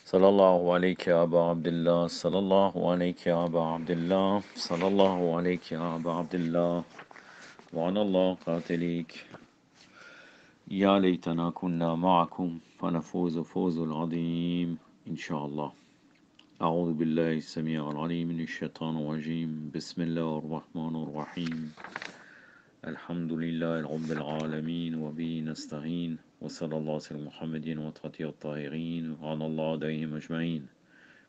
صلى الله عليك يا أبا عبد الله صلى الله عليك يا أبا عبد الله صلى الله عليك يا أبا عبد الله وعلى الله قاتليك يا ليتنا كنا معكم فنفوز فوز العظيم إن شاء الله. أعوذ بالله السميع العليم من الشيطان الرجيم. بسم الله الرحمن الرحيم. الحمد لله رب العالمين وبه نستعين وصلى الله على محمد وطهته الطاهرين وعلى الله عليهم أجمعين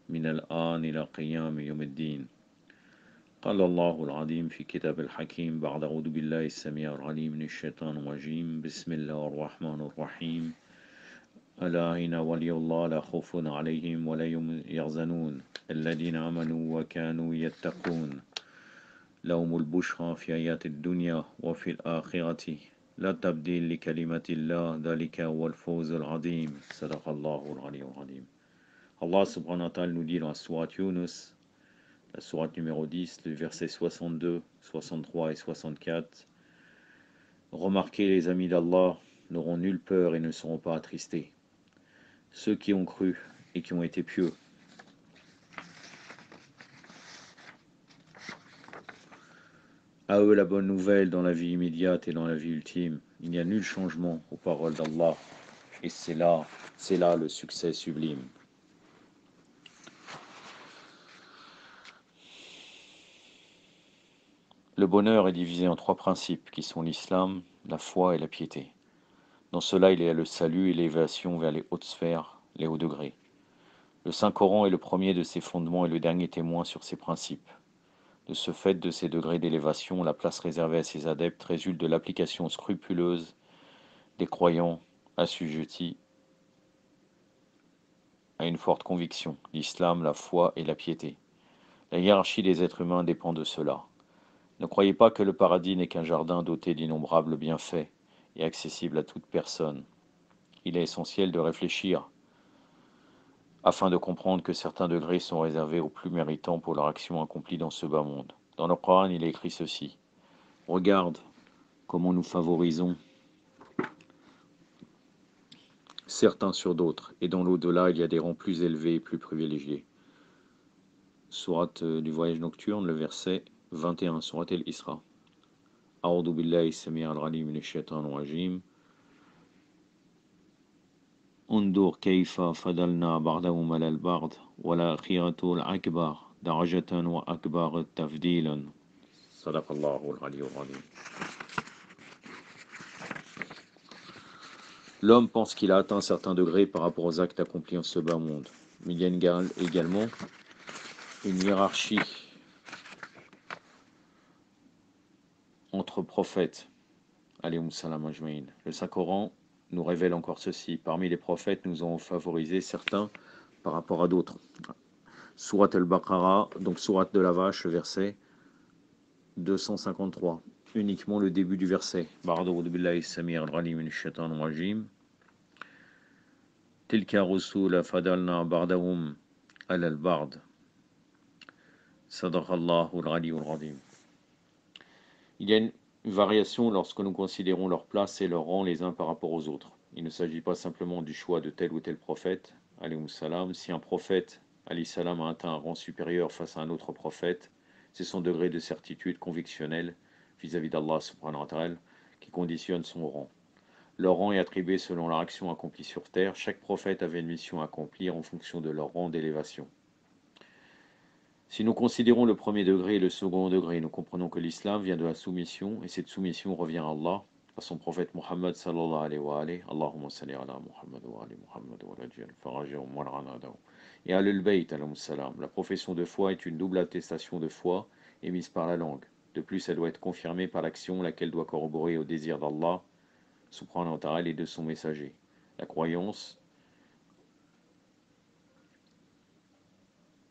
من الآن إلى قيام يوم الدين. قال الله العظيم في كتاب الحكيم بعد أعوذ بالله السميع العليم من الشيطان الرجيم. بسم الله الرحمن الرحيم. ألا إن ولي الله لا خوف عليهم ولا يحزنون الذين آمنوا وكانوا يتقون لهم البشرى في حياة الدنيا وفي الآخرة لا تبديل لكلمة الله ذلك هو الفوز العظيم. صدق الله العلي العظيم. Allah subhanahu wa ta'ala nous dit dans la sourate Yunus, la sourate numéro 10, les versets 62, 63 et 64. Remarquez, les amis d'Allah n'auront nulle peur et ne seront pas attristés. Ceux qui ont cru et qui ont été pieux. À eux la bonne nouvelle dans la vie immédiate et dans la vie ultime. Il n'y a nul changement aux paroles d'Allah. Et c'est là le succès sublime. Le bonheur est divisé en trois principes qui sont l'islam, la foi et la piété. Dans cela, il y a le salut et l'élévation vers les hautes sphères, les hauts degrés. Le Saint-Coran est le premier de ces fondements et le dernier témoin sur ces principes. De ce fait, de ces degrés d'élévation, la place réservée à ses adeptes résulte de l'application scrupuleuse des croyants assujettis à une forte conviction, l'islam, la foi et la piété. La hiérarchie des êtres humains dépend de cela. Ne croyez pas que le paradis n'est qu'un jardin doté d'innombrables bienfaits et accessible à toute personne. Il est essentiel de réfléchir afin de comprendre que certains degrés sont réservés aux plus méritants pour leur action accomplie dans ce bas monde. Dans le Coran, il est écrit ceci. Regarde comment nous favorisons certains sur d'autres, et dans l'au-delà, il y a des rangs plus élevés et plus privilégiés. Sourate du voyage nocturne, le verset 21, Sourate al-Isra. A'udhu billahi as-sami' al-'alim minash shaitanir rajim. Undur kayfa fadalna ba'dahum 'ala al-ba'd wa al-akhiratu al-akbar darajatan wa akbar tafdilan. Sadaqallahu al-'aliyyul 'azim. L'homme pense qu'il a atteint un certain degré par rapport aux actes accomplis en ce bas monde. Mais il y a également une hiérarchie entre prophètes. Alayhum salam ajmaïn. Le Saint-Coran nous révèle encore ceci. Parmi les prophètes, nous avons favorisé certains par rapport à d'autres. Sourate al-Baqarah, donc sourate de la vache, verset 253. Uniquement le début du verset. Ba'adhu billahi as-sami' al-'alim minash shaitanir rajim. Tilka rusula fadalna ba'dahum 'ala al-ba'd. Sadaqallahu al-'aliyyul 'azim. Il y a une variation lorsque nous considérons leur place et leur rang les uns par rapport aux autres. Il ne s'agit pas simplement du choix de tel ou tel prophète, alayhi salam. Si un prophète, alayhi salam, a atteint un rang supérieur face à un autre prophète, c'est son degré de certitude convictionnelle vis-à-vis d'Allah subhanahu wa ta'ala qui conditionne son rang. Leur rang est attribué selon leur action accomplie sur terre. Chaque prophète avait une mission à accomplir en fonction de leur rang d'élévation. Si nous considérons le premier degré et le second degré, nous comprenons que l'islam vient de la soumission, et cette soumission revient à Allah, à son prophète Muhammad sallallahu alayhi wa alayhi, Allahumma salli ala Muhammad wa ali Muhammad wa rajil farajahum wa al-'anadaw. Et à al-bayt alayhi salam. La profession de foi est une double attestation de foi émise par la langue. De plus, elle doit être confirmée par l'action, laquelle doit corroborer au désir d'Allah subhanahu wa ta'ala et de son messager. La croyance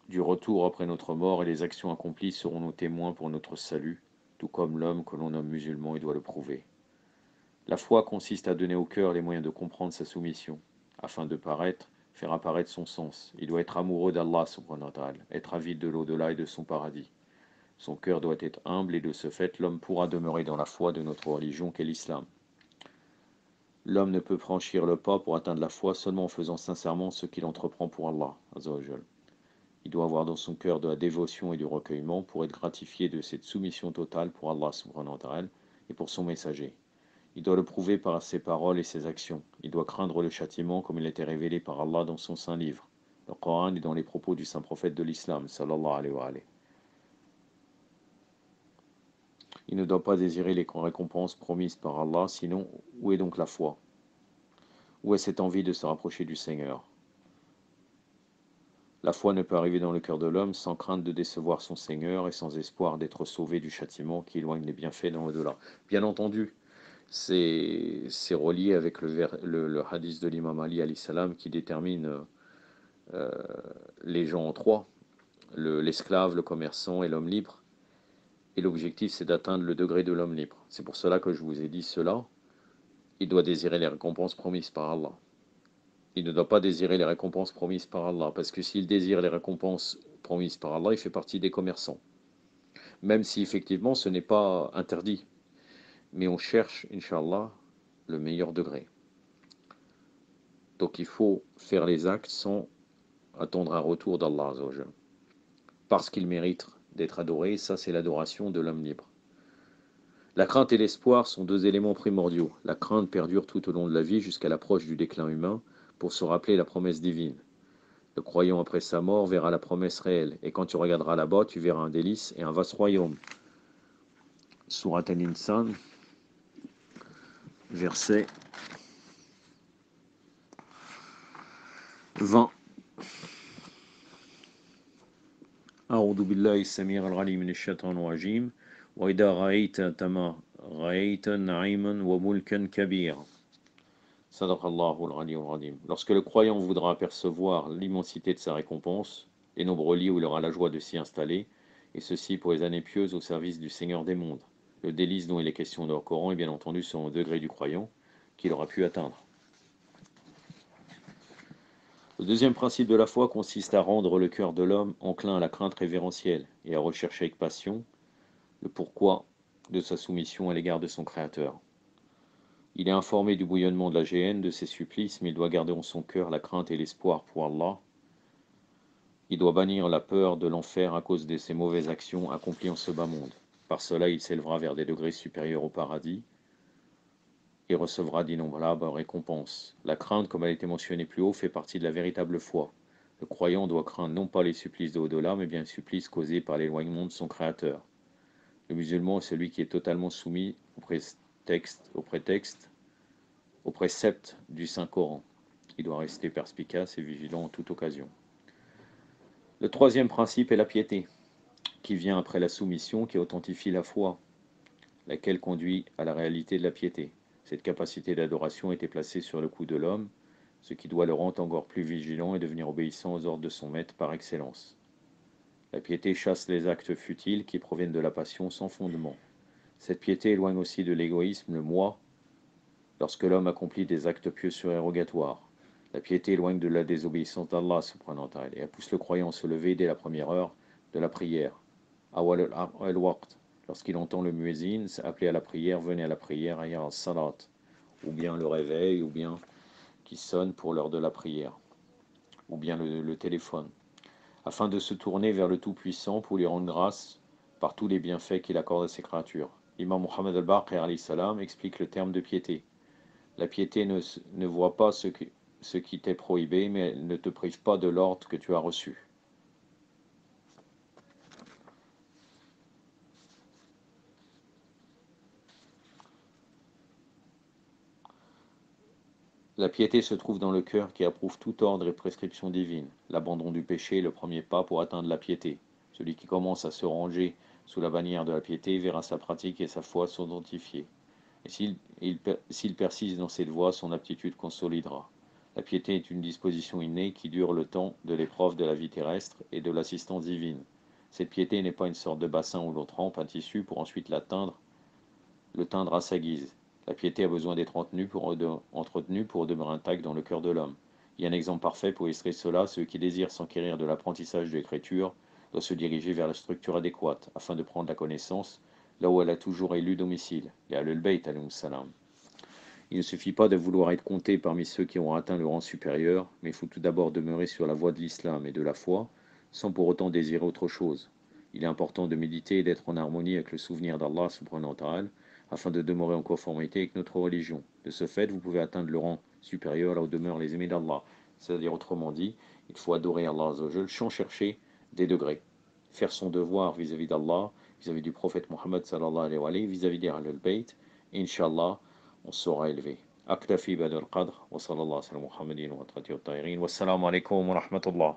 du retour après notre mort et les actions accomplies seront nos témoins pour notre salut, tout comme l'homme que l'on nomme musulman et doit le prouver. La foi consiste à donner au cœur les moyens de comprendre sa soumission, afin de faire apparaître son sens. Il doit être amoureux d'Allah subhanahu wa ta'ala, être avide de l'au-delà et de son paradis. Son cœur doit être humble et de ce fait, l'homme pourra demeurer dans la foi de notre religion qu'est l'islam. L'homme ne peut franchir le pas pour atteindre la foi seulement en faisant sincèrement ce qu'il entreprend pour Allah Azza wa Jal. Il doit avoir dans son cœur de la dévotion et du recueillement pour être gratifié de cette soumission totale pour Allah subhanahu wa ta'ala et pour son messager. Il doit le prouver par ses paroles et ses actions. Il doit craindre le châtiment comme il a été révélé par Allah dans son saint livre, le Coran et dans les propos du saint prophète de l'islam, sallallahu alayhi wa alayhi. Il ne doit pas désirer les récompenses promises par Allah, sinon où est donc la foi? Où est cette envie de se rapprocher du Seigneur? La foi ne peut arriver dans le cœur de l'homme sans crainte de décevoir son Seigneur et sans espoir d'être sauvé du châtiment qui éloigne les bienfaits dans l'au-delà. Bien entendu, c'est relié avec le hadith de l'imam Ali alayhi salam qui détermine euh, les gens en trois, l'esclave, le commerçant et l'homme libre. Et l'objectif, c'est d'atteindre le degré de l'homme libre. C'est pour cela que je vous ai dit cela. Il doit désirer les récompenses promises par Allah. Il ne doit pas désirer les récompenses promises par Allah, parce que s'il désire les récompenses promises par Allah, il fait partie des commerçants. Même si effectivement ce n'est pas interdit. Mais on cherche, Inch'Allah, le meilleur degré. Donc il faut faire les actes sans attendre un retour d'Allah, parce qu'il mérite d'être adoré. Ça, c'est l'adoration de l'homme libre. La crainte et l'espoir sont deux éléments primordiaux. La crainte perdure tout au long de la vie jusqu'à l'approche du déclin humain pour se rappeler la promesse divine. Le croyant après sa mort verra la promesse réelle, et quand tu regarderas là-bas, tu verras un délice et un vaste royaume. Surat An-Insan, verset 20. أعوذ بالله السميع العليم من الشيطان الرجيم وإذا رأيت ثم رأيت نعيما وملكا كبيرا. Sadaqallahu al-Aliyyul Azim. Lorsque le croyant voudra apercevoir l'immensité de sa récompense, les nombreux lits où il aura la joie de s'y installer, et ceci pour les années pieuses au service du Seigneur des mondes. Le délice dont il est question dans le Coran est bien entendu selon le degré du croyant qu'il aura pu atteindre. Le deuxième principe de la foi consiste à rendre le cœur de l'homme enclin à la crainte révérentielle et à rechercher avec passion le pourquoi de sa soumission à l'égard de son Créateur. Il est informé du bouillonnement de la géhenne, de ses supplices, mais il doit garder en son cœur la crainte et l'espoir pour Allah. Il doit bannir la peur de l'enfer à cause de ses mauvaises actions accomplies en ce bas monde. Par cela, il s'élèvera vers des degrés supérieurs au paradis et recevra d'innombrables récompenses. La crainte, comme elle a été mentionnée plus haut, fait partie de la véritable foi. Le croyant doit craindre non pas les supplices de au-delà, mais bien les supplices causés par l'éloignement de son Créateur. Le musulman est celui qui est totalement soumis au précepte du Saint-Coran. Il doit rester perspicace et vigilant en toute occasion. Le troisième principe est la piété, qui vient après la soumission, qui authentifie la foi, laquelle conduit à la réalité de la piété. Cette capacité d'adoration était placée sur le cou de l'homme, ce qui doit le rendre encore plus vigilant et devenir obéissant aux ordres de son maître par excellence. La piété chasse les actes futiles qui proviennent de la passion sans fondement. Cette piété éloigne aussi de l'égoïsme le moi, lorsque l'homme accomplit des actes pieux surérogatoires. La piété éloigne de la désobéissance d'Allah subhanahu wa ta'ala et elle pousse le croyant à se lever dès la première heure de la prière. Awal al-waqt, lorsqu'il entend le muezzin appeler à la prière, venez à la prière, ayya al-salat, ou bien le réveil, ou bien qui sonne pour l'heure de la prière, ou bien le téléphone, afin de se tourner vers le Tout-Puissant pour lui rendre grâce par tous les bienfaits qu'il accorde à ses créatures. L'imam Muhammad al-Baqir alayhi salam explique le terme de piété. La piété ne voit pas ce qui t'est prohibé, mais elle ne te prive pas de l'ordre que tu as reçu. La piété se trouve dans le cœur qui approuve tout ordre et prescription divine. L'abandon du péché est le premier pas pour atteindre la piété. Celui qui commence à se ranger sous la bannière de la piété verra sa pratique et sa foi s'identifier. Et s'il persiste dans cette voie, son aptitude consolidera. La piété est une disposition innée qui dure le temps de l'épreuve de la vie terrestre et de l'assistance divine. Cette piété n'est pas une sorte de bassin où l'on trempe un tissu pour ensuite le teindre à sa guise. La piété a besoin d'être entretenue pour demeurer intacte dans le cœur de l'homme. Il y a un exemple parfait pour illustrer cela. Celui qui désire s'enquérir de l'apprentissage de l'écriture doit se diriger vers la structure adéquate afin de prendre la connaissance là où elle a toujours élu domicile, les Ahlul Bayt alayhim salam. Il ne suffit pas de vouloir être compté parmi ceux qui ont atteint le rang supérieur, mais il faut tout d'abord demeurer sur la voie de l'islam et de la foi, sans pour autant désirer autre chose. Il est important de méditer et d'être en harmonie avec le souvenir d'Allah subhanahu wa ta'ala, afin de demeurer en conformité avec notre religion. De ce fait, vous pouvez atteindre le rang supérieur là où demeurent les aimés d'Allah. C'est-à-dire, autrement dit, il faut adorer Allah Azzawajal sans chercher des degrés. Faire son devoir vis-à-vis d'Allah, vis-à-vis du prophète Mohammed sallallahu alayhi wa sallam, vis-à-vis des Ahlul Bayt, et Inch'Allah, on sera élevé. أكتفي بهذا القدر وصلى الله على محمد وعلى آله وصحبه الطاهرين والسلام عليكم ورحمة الله